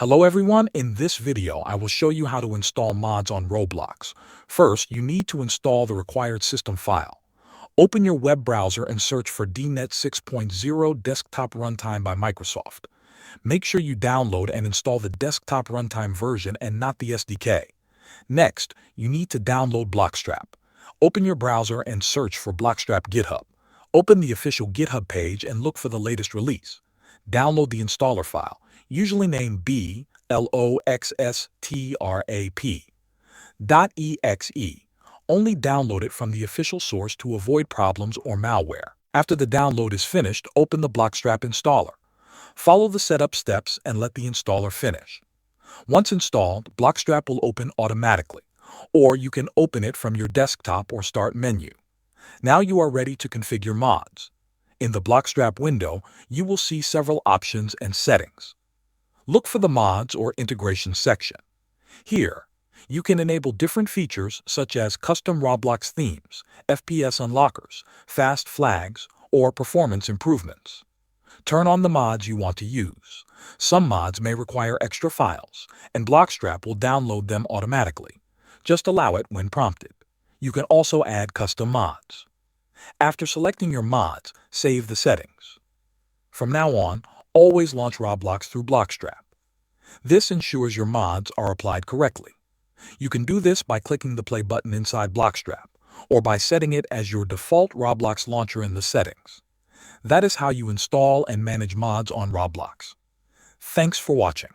Hello everyone, in this video I will show you how to install mods on Roblox. First, you need to install the required system file. Open your web browser and search for DNet 6.0 Desktop Runtime by Microsoft. Make sure you download and install the desktop runtime version and not the SDK. Next, you need to download Blockstrap. Open your browser and search for Blockstrap GitHub. Open the official GitHub page and look for the latest release. Download the installer file, usually named bloxstrap.exe. Only download it from the official source to avoid problems or malware. After the download is finished, open the Blockstrap installer. Follow the setup steps and let the installer finish. Once installed, Blockstrap will open automatically, or you can open it from your desktop or start menu. Now you are ready to configure mods. In the Blockstrap window, you will see several options and settings. Look for the Mods or Integration section. Here, you can enable different features such as custom Roblox themes, FPS unlockers, fast flags, or performance improvements. Turn on the mods you want to use. Some mods may require extra files, and Blockstrap will download them automatically. Just allow it when prompted. You can also add custom mods. After selecting your mods, save the settings. From now on, always launch Roblox through Blockstrap. This ensures your mods are applied correctly. You can do this by clicking the play button inside Blockstrap, or by setting it as your default Roblox launcher in the settings. That is how you install and manage mods on Roblox. Thanks for watching.